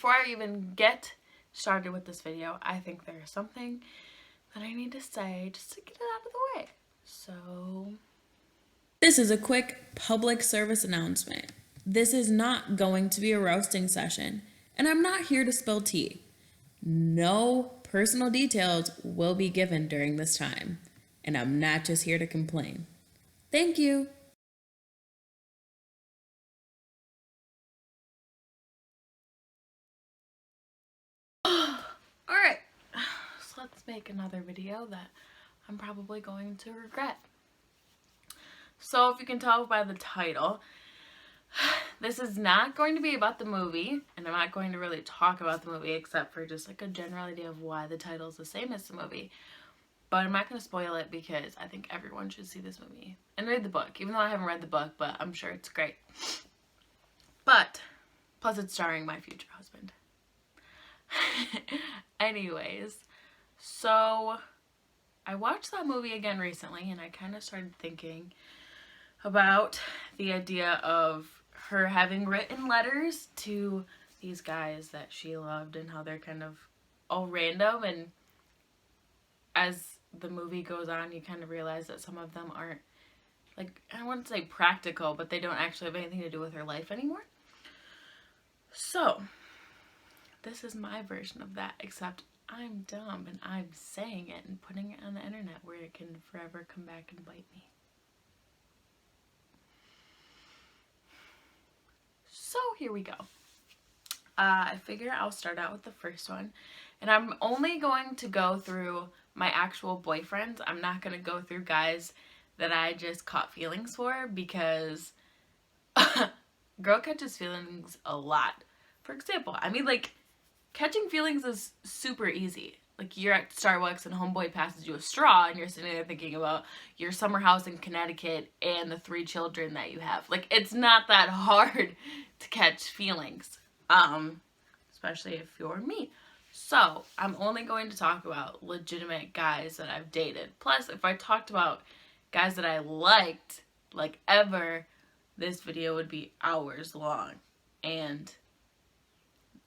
before I even get started with this video, I think there's something that I need to say just to get it out of the way. So, this is a quick public service announcement. This is not going to be a roasting session, and I'm not here to spill tea. No personal details will be given during this time, and I'm not just here to complain. Thank you. alright, so let's make another video that I'm probably going to regret. So if you can tell by the title, this is not going to be about the movie, and I'm not going to really talk about the movie except for just like a general idea of why the title is the same as the movie. But I'm not going to spoil it because I think everyone should see this movie and read the book, even though I haven't read the book, but I'm sure it's great. But, plus it's starring my future husband. Anyways, so I watched that movie again recently, and I kind of started thinking about the idea of her having written letters to these guys that she loved and how they're kind of all random, and as the movie goes on you kind of realize that some of them aren't, like, I wouldn't say practical, but they don't actually have anything to do with her life anymore. So this is my version of that, except I'm dumb and I'm saying it and putting it on the internet where it can forever come back and bite me. So here we go. I figure I'll start out with the first one, and I'm only going to go through my actual boyfriends. I'm not going to go through guys that I just caught feelings for, because girl catches feelings a lot. For example, I mean, like, catching feelings is super easy. Like, you're at Starbucks and homeboy passes you a straw and you're sitting there thinking about your summer house in Connecticut and the 3 children that you have. Like, it's not that hard to catch feelings, especially if you're me. So, I'm only going to talk about legitimate guys that I've dated. Plus, if I talked about guys that I liked, like, ever, this video would be hours long. And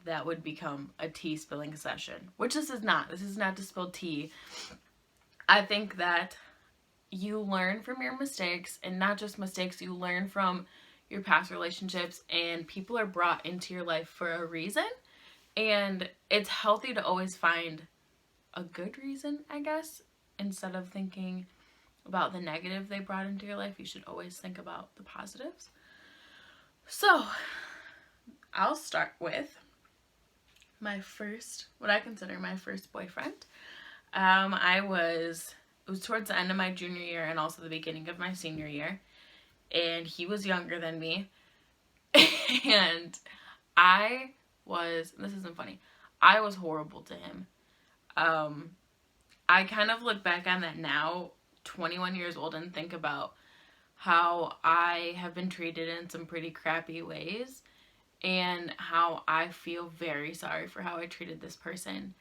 that would become a tea spilling session, which this is not. This is not to spill tea. I think that you learn from your mistakes, and not just mistakes, you learn from your past relationships, and people are brought into your life for a reason, and it's healthy to always find a good reason, I guess. Instead of thinking about the negative they brought into your life, you should always think about the positives. So I'll start with my first, what I consider my first boyfriend. It was towards the end of my junior year and also the beginning of my senior year, and he was younger than me, and this isn't funny, I was horrible to him. I kind of look back on that now, 21 years old, and think about how I have been treated in some pretty crappy ways, and how I feel very sorry for how I treated this person.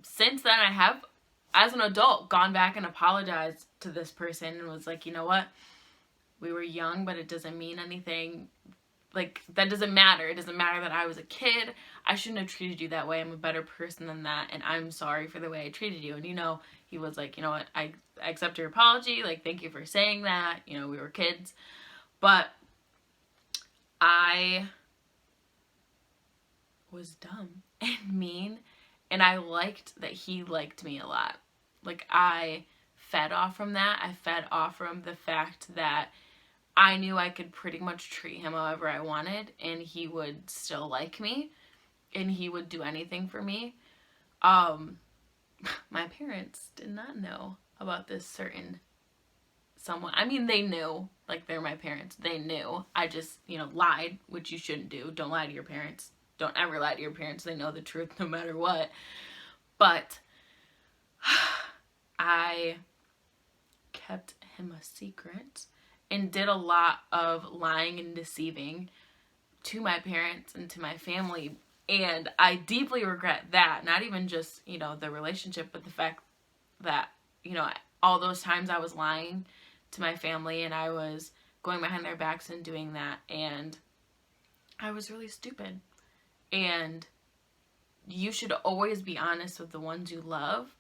Since then, I have, as an adult, gone back and apologized to this person and was like, you know what? We were young, but it doesn't mean anything. Like, that doesn't matter. It doesn't matter that I was a kid. I shouldn't have treated you that way. I'm a better person than that, and I'm sorry for the way I treated you. And, you know, he was like, you know what? I accept your apology. Like, thank you for saying that. You know, we were kids. But I was dumb and mean, and I liked that he liked me a lot. Like, I fed off from that. I fed off from the fact that I knew I could pretty much treat him however I wanted, and he would still like me, and he would do anything for me. My parents did not know about this certain someone. I mean, they knew, like, they're my parents. They knew. I just, you know, lied, which you shouldn't do. Don't lie to your parents. Don't ever lie to your parents. They know the truth no matter what. But I kept him a secret and did a lot of lying and deceiving to my parents and to my family. And I deeply regret that. Not even just, you know, the relationship, but the fact that, you know, all those times I was lying to my family and I was going behind their backs and doing that. And I was really stupid. And you should always be honest with the ones you love.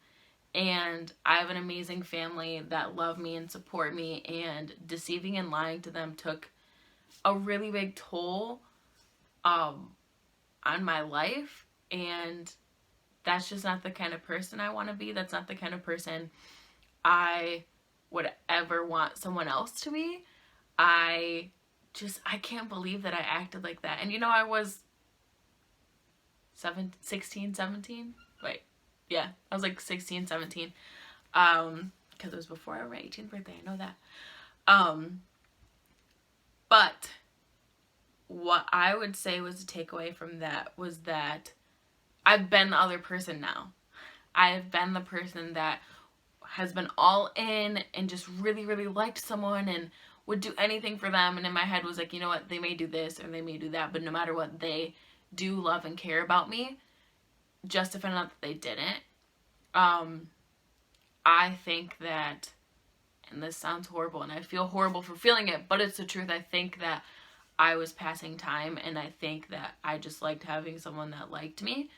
And I have an amazing family that love me and support me, and deceiving and lying to them took a really big toll on my life. And that's just not the kind of person I want to be. That's not the kind of person I would ever want someone else to be. I can't believe that I acted like that. And I was 16, 17. Wait, yeah, I was like 16, 17. Because it was before my 18th birthday, I know that. But what I would say was the takeaway from that was that I've been the other person now. I have been the person that has been all in and just really, really liked someone and would do anything for them. And in my head was like, you know what, they may do this or they may do that, but no matter what, they do love and care about me. Just to find out that they didn't. I think that, and this sounds horrible, and I feel horrible for feeling it, but it's the truth. I think that I was passing time, and I think that I just liked having someone that liked me,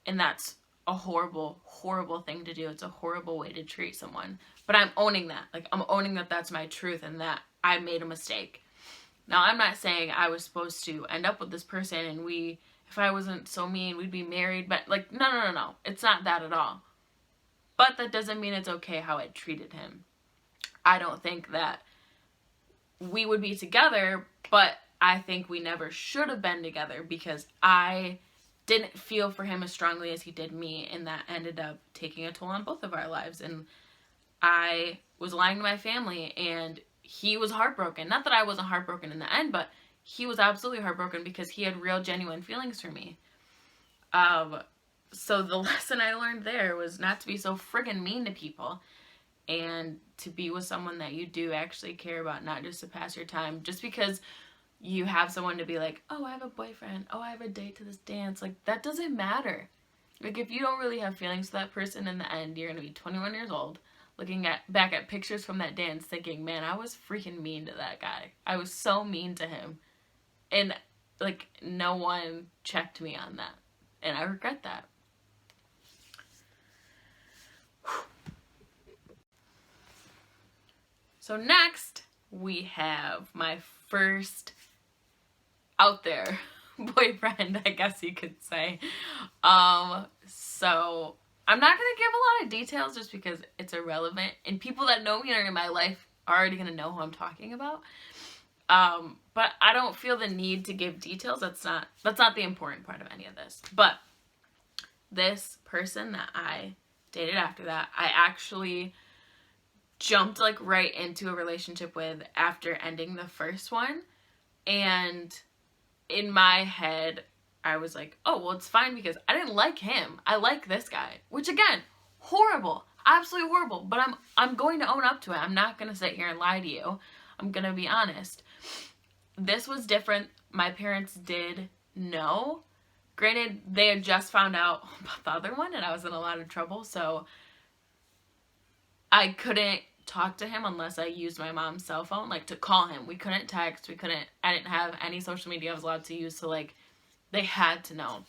and that's a horrible, horrible thing to do. It's a horrible way to treat someone, but I'm owning that. Like, I'm owning that that's my truth and that I made a mistake. Now, I'm not saying I was supposed to end up with this person and if I wasn't so mean, we'd be married, but like, no. It's not that at all. But that doesn't mean it's okay how I treated him. I don't think that we would be together, but I think we never should have been together because I didn't feel for him as strongly as he did me, and that ended up taking a toll on both of our lives. And I was lying to my family, and he was heartbroken. Not that I wasn't heartbroken in the end, but he was absolutely heartbroken because he had real, genuine feelings for me. So the lesson I learned there was not to be so friggin' mean to people, and to be with someone that you do actually care about, not just to pass your time. Just because you have someone to be like, oh, I have a boyfriend, oh, I have a date to this dance, like, that doesn't matter. Like, if you don't really have feelings for that person, in the end, you're gonna be 21 years old, looking back at pictures from that dance, thinking, man, I was freaking mean to that guy. I was so mean to him. And, like, no one checked me on that. And I regret that. So next, we have my first out there boyfriend, I guess you could say. So I'm not going to give a lot of details just because it's irrelevant. And people that know me or in my life are already going to know who I'm talking about. But I don't feel the need to give details. That's not the important part of any of this. But this person that I dated after that, I actually jumped like right into a relationship with after ending the first one. And in my head, I was like, oh, well, it's fine because I didn't like him. I like this guy, which again, horrible, absolutely horrible. But I'm going to own up to it. I'm not going to sit here and lie to you. I'm going to be honest. This was different. My parents did know. Granted, they had just found out about the other one and I was in a lot of trouble. So I couldn't talk to him unless I used my mom's cell phone, like to call him. We couldn't text. I didn't have any social media I was allowed to use. So like they had to know.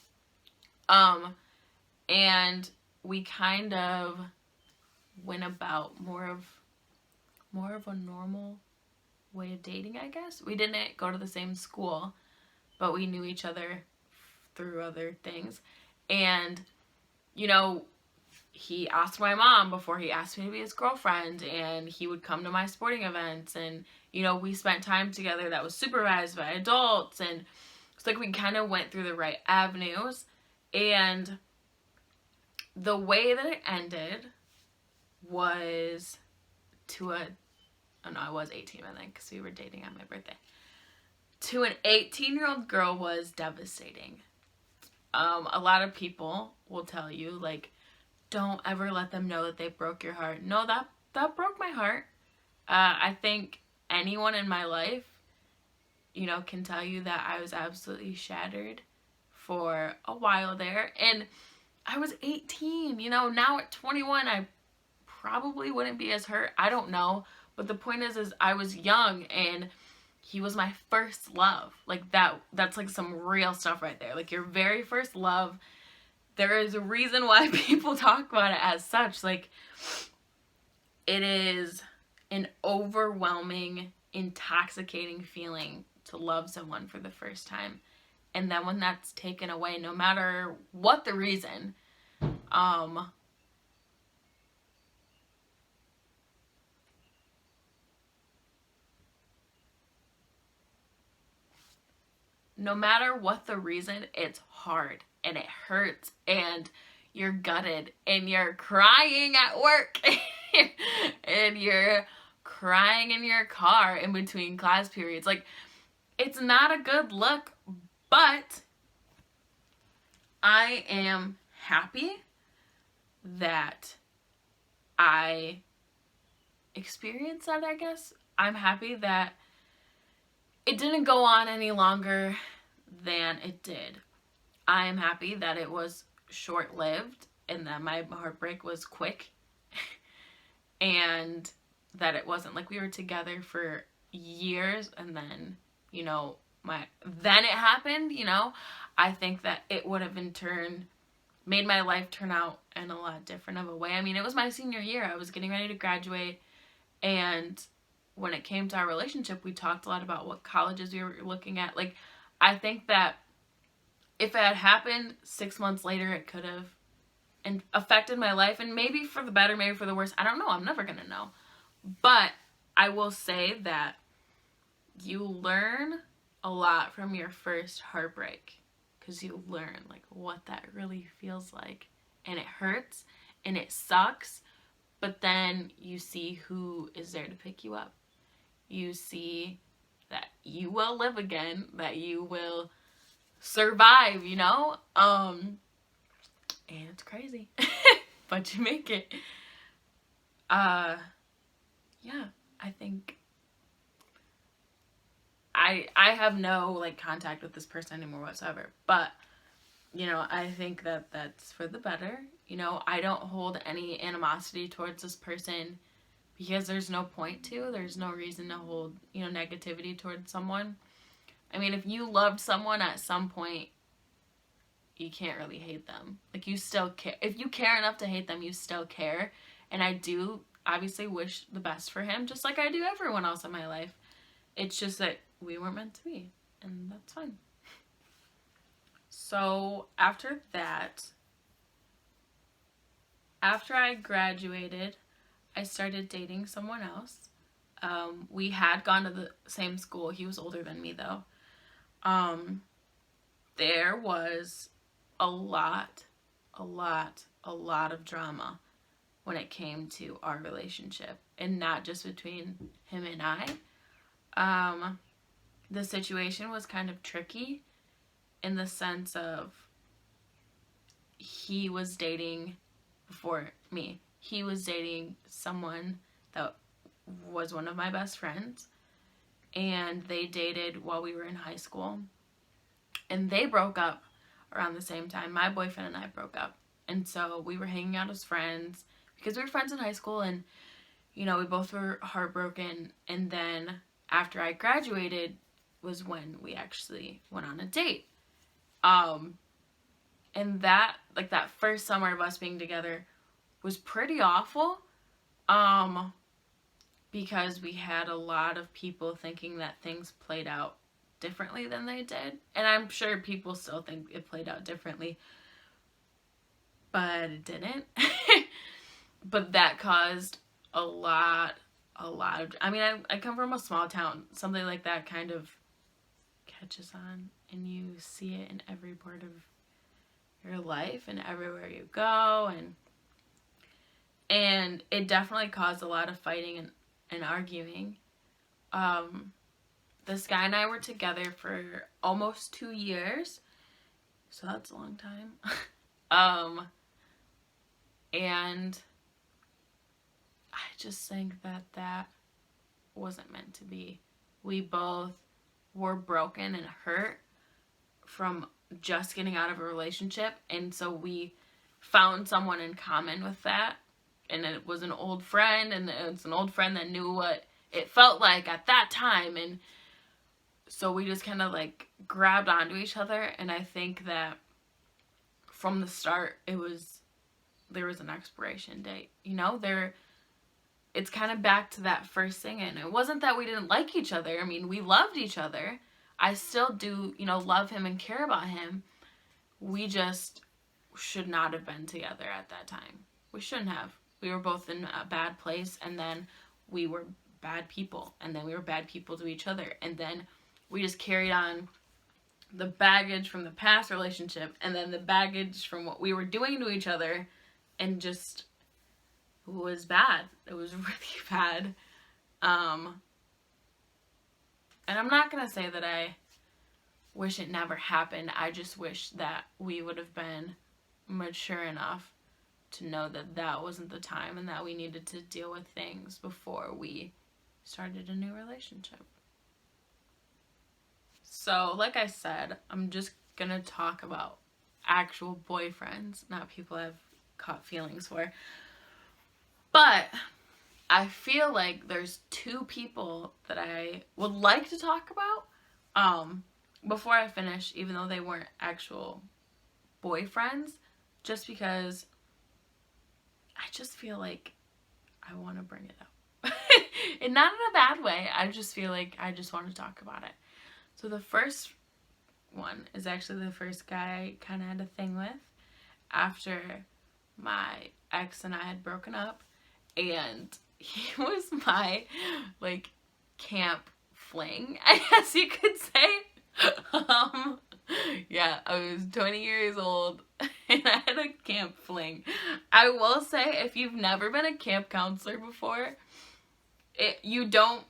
And we kind of went about more of a normal way of dating, I guess. We didn't go to the same school, but we knew each other through other things. And, you know, he asked my mom before he asked me to be his girlfriend, and he would come to my sporting events, and, you know, we spent time together that was supervised by adults, and it's like we kind of went through the right avenues. And the way that it ended was I was 18, I think, because we were dating on my birthday. To an 18-year-old girl was devastating. A lot of people will tell you, like, don't ever let them know that they broke your heart. No, that broke my heart. I think anyone in my life, you know, can tell you that I was absolutely shattered for a while there. And I was 18, you know, now at 21, I probably wouldn't be as hurt. I don't know. But the point is I was young and he was my first love. Like that's like some real stuff right there. Like your very first love, there is a reason why people talk about it as such. Like, it is an overwhelming, intoxicating feeling to love someone for the first time. And then when that's taken away, no matter what the reason, no matter what the reason, it's hard and it hurts and you're gutted and you're crying at work and you're crying in your car in between class periods. Like, it's not a good look, but I am happy that I experienced that, I guess. I'm happy that it didn't go on any longer than it did. I am happy that it was short-lived and that my heartbreak was quick and that it wasn't like we were together for years and then, then it happened, I think that it would have in turn made my life turn out in a lot different of a way. I mean, it was my senior year. I was getting ready to graduate, and when it came to our relationship, we talked a lot about what colleges we were looking at. Like, I think that if it had happened 6 months later, it could have affected my life, and maybe for the better, maybe for the worse. I don't know. I'm never going to know. But I will say that you learn a lot from your first heartbreak, because you learn like what that really feels like, and it hurts and it sucks, but then you see who is there to pick you up. You see that you will live again, that you will survive, and it's crazy. But you make it. Yeah, I think I have no like contact with this person anymore whatsoever, but I think that that's for the better. I don't hold any animosity towards this person because there's no point to. There's no reason to hold, negativity towards someone. I mean, if you loved someone at some point, you can't really hate them. Like, you still care. If you care enough to hate them, you still care. And I do obviously wish the best for him, just like I do everyone else in my life. It's just that we weren't meant to be, and that's fine. So after that, after I graduated, I started dating someone else. We had gone to the same school. He was older than me, though. There was a lot of drama when it came to our relationship, and not just between him and I. The situation was kind of tricky in the sense of he was dating before me. He was dating someone that was one of my best friends, and they dated while we were in high school, and they broke up around the same time. My boyfriend and I broke up, and so we were hanging out as friends because we were friends in high school, and we both were heartbroken. And then after I graduated was when we actually went on a date. And that first summer of us being together was pretty awful, because we had a lot of people thinking that things played out differently than they did. And I'm sure people still think it played out differently, but it didn't. But that caused a lot of, I mean, I come from a small town. Something like that kind of catches on, and you see it in every part of your life and everywhere you go, and it definitely caused a lot of fighting and arguing. This guy and I were together for almost 2 years, so that's a long time. And I just think that wasn't meant to be. We both were broken and hurt from just getting out of a relationship, and so we found someone in common with that, and it was an old friend, and it's an old friend that knew what it felt like at that time, and so we just kind of like grabbed onto each other. And I think that from the start, there was an expiration date. You know, it's kind of back to that first thing. And it wasn't that we didn't like each other. I mean, we loved each other. I still do, you know, love him and care about him. We just should not have been together at that time. We shouldn't have. We were both in a bad place, and then we were bad people, and then we were bad people to each other, and then we just carried on the baggage from the past relationship, and then the baggage from what we were doing to each other, and just, it was bad. It was really bad. And I'm not gonna say that I wish it never happened. I just wish that we would have been mature enough to know that that wasn't the time and that we needed to deal with things before we started a new relationship. So, like I said, I'm just gonna talk about actual boyfriends, not people I've caught feelings for. But I feel like there's two people that I would like to talk about before I finish, even though they weren't actual boyfriends, just because I just feel like I want to bring it up. And not in a bad way. I just feel like I just want to talk about it. So the first one is actually the first guy I kind of had a thing with after my ex and I had broken up. And he was my, like, camp fling, I guess you could say. Yeah, I was 20 years old and I had a camp fling. I will say, if you've never been a camp counselor before, you have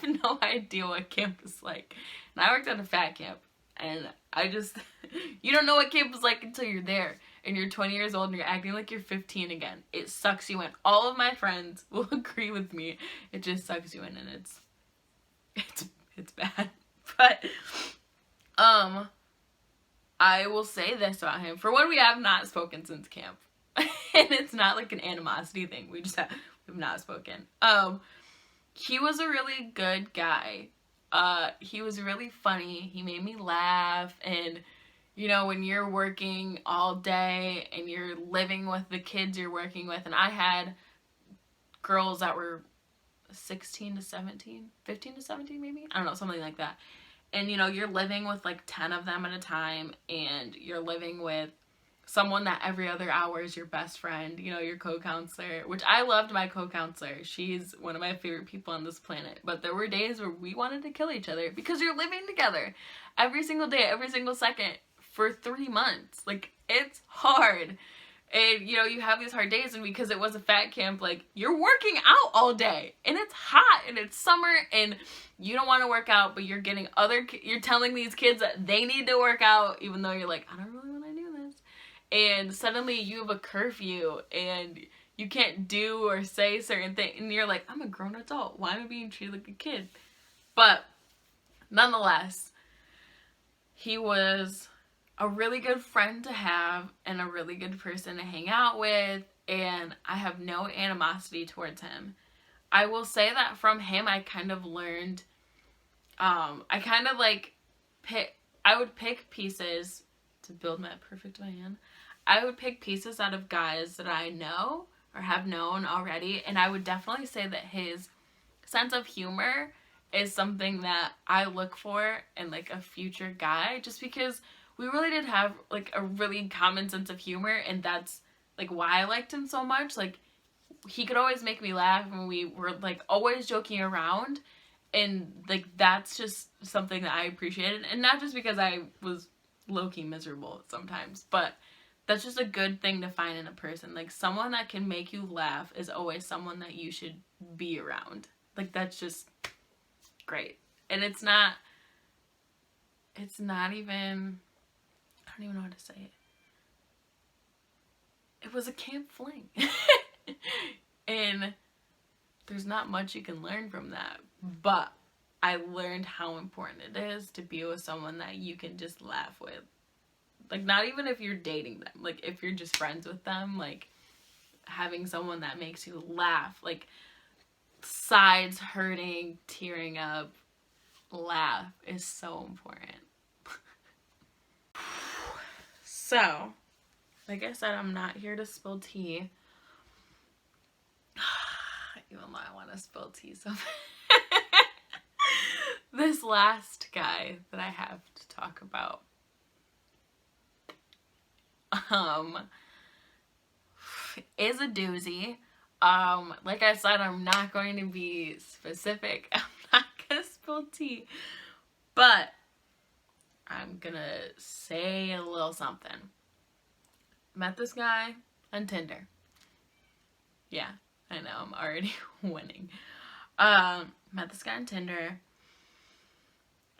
no idea what camp is like. And I worked at a fat camp, and you don't know what camp is like until you're there. And you're 20 years old and you're acting like you're 15 again. It sucks you in. All of my friends will agree with me. It just sucks you in, and it's bad. But I will say this about him. For one, we have not spoken since camp. And it's not like an animosity thing. We've not spoken. He was a really good guy. He was really funny. He made me laugh. And you know, when you're working all day and you're living with the kids you're working with, and I had girls that were 16 to 17, 15 to 17 maybe? I don't know, something like that. And you know, you're living with like 10 of them at a time, and you're living with someone that every other hour is your best friend, you know, your co-counselor, which I loved my co-counselor. She's one of my favorite people on this planet. But there were days where we wanted to kill each other because you're living together every single day, every single second for 3 months. Like, it's hard. And, you know, you have these hard days, and because it was a fat camp, like, you're working out all day, and it's hot, and it's summer, and you don't want to work out, but you're telling these kids that they need to work out, even though you're like, I don't really want to do this. And suddenly you have a curfew, and you can't do or say certain things, and you're like, I'm a grown adult. Why am I being treated like a kid? But nonetheless, he was a really good friend to have and a really good person to hang out with, and I have no animosity towards him. I will say that from him, I kind of learned, I would pick pieces to build my perfect man. I would pick pieces out of guys that I know or have known already, and I would definitely say that his sense of humor is something that I look for in like a future guy, just because we really did have like a really common sense of humor, and that's like why I liked him so much. Like, he could always make me laugh, and we were like always joking around, and like that's just something that I appreciated. And not just because I was low-key miserable sometimes, but that's just a good thing to find in a person. Like, someone that can make you laugh is always someone that you should be around. Like, that's just great. And it's not even, I don't even know how to say it. It was a camp fling. And there's not much you can learn from that. But I learned how important it is to be with someone that you can just laugh with. Like, not even if you're dating them. Like, if you're just friends with them, like, having someone that makes you laugh. Like, sides hurting, tearing up, laugh is so important. So, like I said, I'm not here to spill tea. Even though I want to spill tea so this last guy that I have to talk about is a doozy. Like I said, I'm not going to be specific. I'm not gonna spill tea, but I'm gonna say a little something. Met this guy on Tinder. Yeah, I know, I'm already winning. Met this guy on Tinder.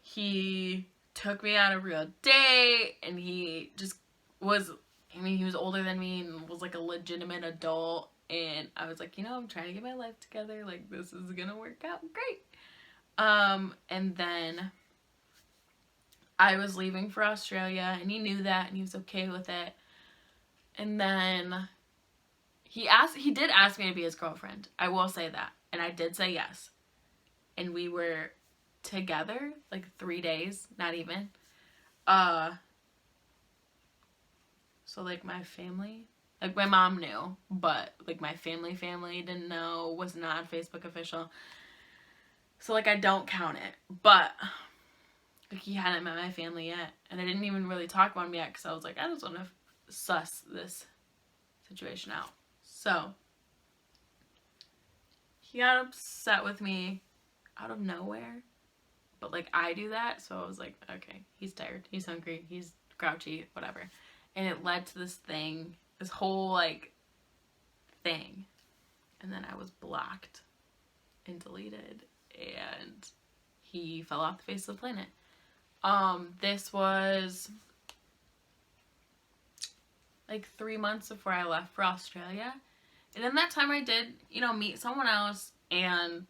He took me on a real date, and he just was, I mean, he was older than me and was like a legitimate adult, and I was like, you know, I'm trying to get my life together, like, this is gonna work out great. And then I was leaving for Australia, and he knew that, and he was okay with it. And then he did ask me to be his girlfriend. I will say that. And I did say yes. And we were together like 3 days, not even. So like my family, like my mom knew, but like my family didn't know, was not Facebook official. So like I don't count it. But like he hadn't met my family yet, and I didn't even really talk about him yet because I was like, I just want to suss this situation out. So he got upset with me out of nowhere, but like I do that, so I was like, okay, he's tired, he's hungry, he's grouchy, whatever. And it led to this thing, this whole like thing, and then I was blocked and deleted, and he fell off the face of the planet. This was like 3 months before I left for Australia. And in that time I did, you know, meet someone else, and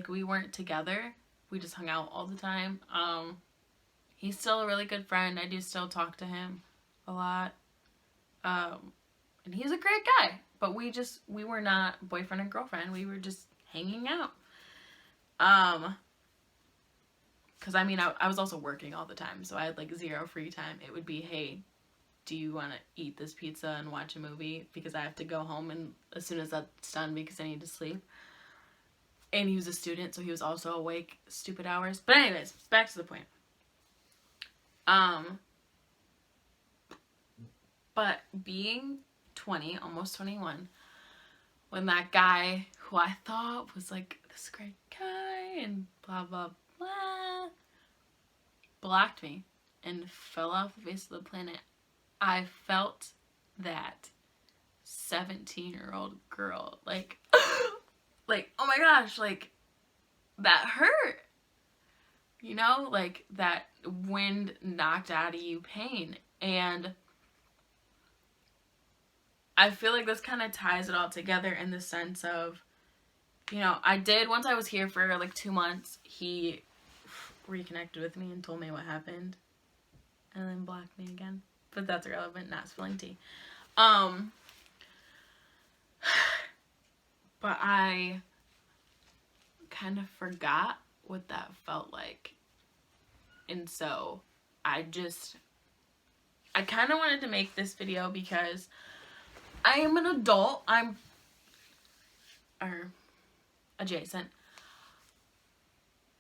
we weren't together. We just hung out all the time. He's still a really good friend. I do still talk to him a lot. And he's a great guy, but we were not boyfriend and girlfriend. We were just hanging out. Because I mean, I was also working all the time, so I had like zero free time. It would be, hey, do you want to eat this pizza and watch a movie? Because I have to go home and as soon as that's done because I need to sleep. And he was a student, so he was also awake stupid hours. But anyways, back to the point. But being 20, almost 21, when that guy who I thought was like this great guy and blah blah blah blocked me and fell off the face of the planet, I felt that 17-year-old girl like like, oh my gosh, like that hurt, you know, like that wind knocked out of you pain. And I feel like this kind of ties it all together in the sense of, you know, once I was here for like 2 months, he reconnected with me and told me what happened and then blocked me again. But that's irrelevant, not spilling tea. But I kind of forgot what that felt like. And so I kind of wanted to make this video because I am an adult. Or adjacent.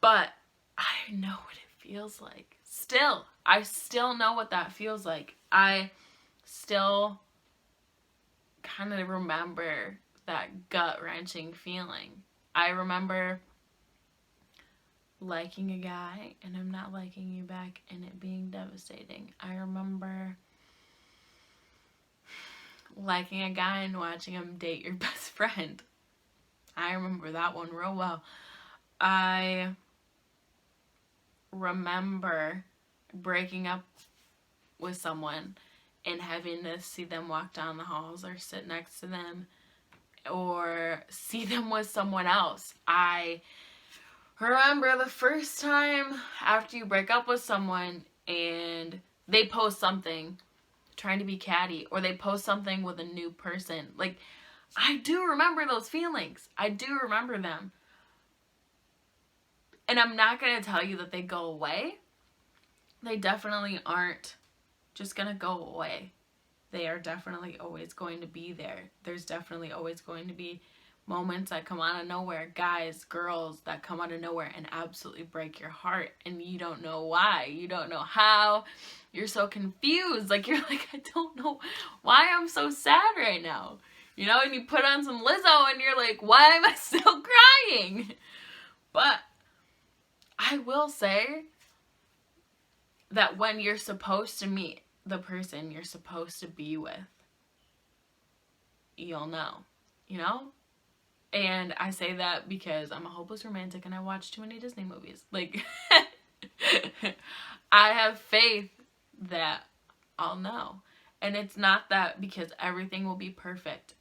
But I know what it feels like. I still know what that feels like. I still kind of remember that gut-wrenching feeling. I remember liking a guy and him not liking you back and it being devastating. I remember liking a guy and watching him date your best friend. I remember that one real well. I remember breaking up with someone and having to see them walk down the halls or sit next to them or see them with someone else. I remember the first time after you break up with someone and they post something trying to be catty, or they post something with a new person. Like, I do remember those feelings. I do remember them. And I'm not going to tell you that they go away, they definitely aren't just gonna go away. They are definitely always going to be there. There's definitely always going to be moments that come out of nowhere, guys, girls that come out of nowhere and absolutely break your heart, and you don't know why. You don't know how. You're so confused. Like, you're like, I don't know why I'm so sad right now. You know, and you put on some Lizzo and you're like, why am I still crying? But I will say that when you're supposed to meet the person you're supposed to be with, you'll know, you know? And I say that because I'm a hopeless romantic and I watch too many Disney movies. Like, I have faith that I'll know. And it's not that because everything will be perfect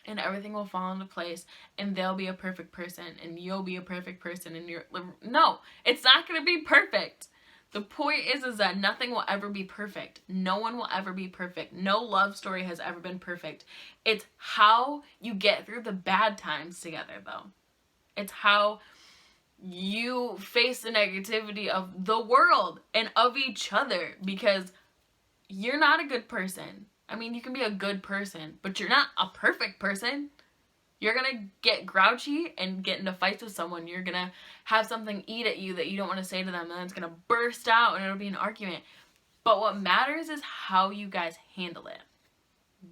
and everything will fall into place and they'll be a perfect person and you'll be a perfect person and you're... No, it's not going to be perfect. The point is that nothing will ever be perfect. No one will ever be perfect. No love story has ever been perfect. It's how you get through the bad times together, though. It's how you face the negativity of the world and of each other, because you're not a good person. I mean, you can be a good person, but you're not a perfect person. You're going to get grouchy and get into fights with someone. You're going to have something eat at you that you don't want to say to them, and then it's going to burst out and it'll be an argument. But what matters is how you guys handle it.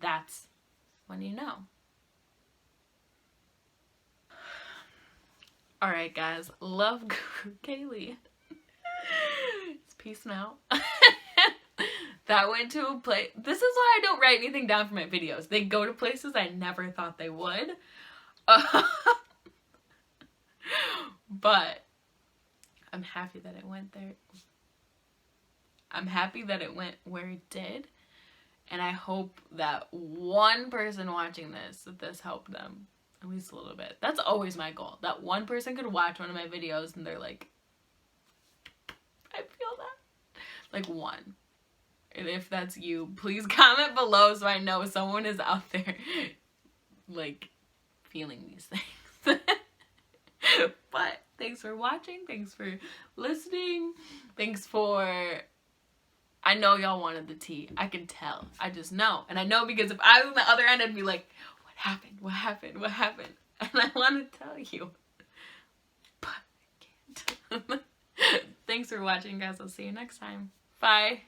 That's when you know. Alright, guys. Love Guru Kaylee. It's peace now. That went to a place. This is why I don't write anything down for my videos. They go to places I never thought they would. But I'm happy that it went there. I'm happy that it went where it did. And I hope that one person watching this, that this helped them at least a little bit. That's always my goal. That one person could watch one of my videos and they're like, I feel that. Like, one. And if that's you, please comment below so I know someone is out there, like, feeling these things. But thanks for watching. Thanks for listening. Thanks for... I know y'all wanted the tea. I can tell. I just know. And I know because if I was on the other end, I'd be like, what happened? What happened? What happened? And I want to tell you. But I can't. Thanks for watching, guys. I'll see you next time. Bye.